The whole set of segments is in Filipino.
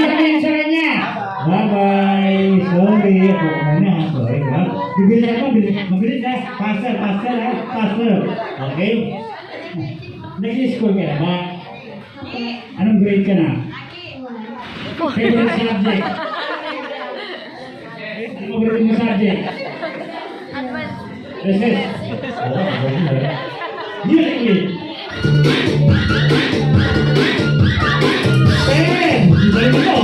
sabihin sa kanya. Bye-bye. Sorry. Ako muna. Sorry. Bibilis ako. Mabilis ha. Faster ha. Faster. Okay? Nag-i-school ka na ba? Anong grade ka na? Favorite subject? Anong grade mo subject? Recess. Music. Isa mo to.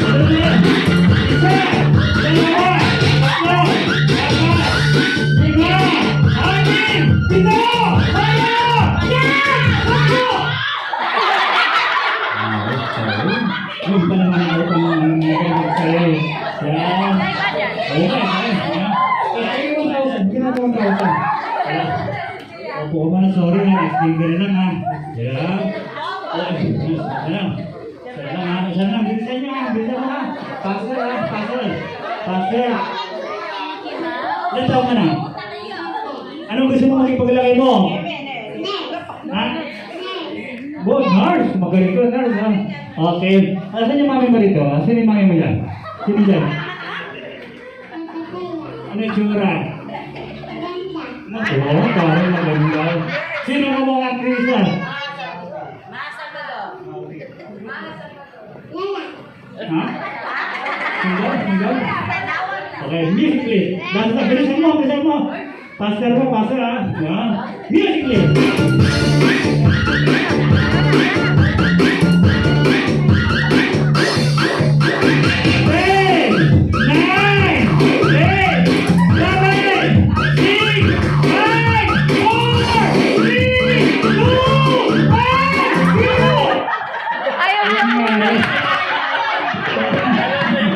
Ano na yan? Isa. Dalawa. Tatlo. Apat. Lima. Anim. Pito. Walo. Yan. Tatlo. Huwag pa naman ako pang nagagawag sa'yo. Yan. Opo ka na, sorry ha. Explain ka lang ha. Yan. Isa lang. Bilisan nyo ha. Bilisan mo ha. Faster ha. Faster. Ilan taon ka na? Anong gusto mo maging paglaki mo? Ha? Good, nurse. Magaling ko, nurse ha. Okay. Asan yung mami mo rito? Asan yung mami mo yan? Sino dyan? Ano yung tsura? Oo, parang maganda. Sino mo mga actress na? Ha? Single? Okay, music please. Basta, bilisan mo. Faster ha. Yan. Music please.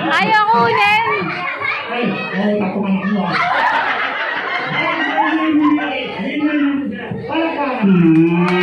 Ayaw kunin! Ay, ako man ako. Para ka.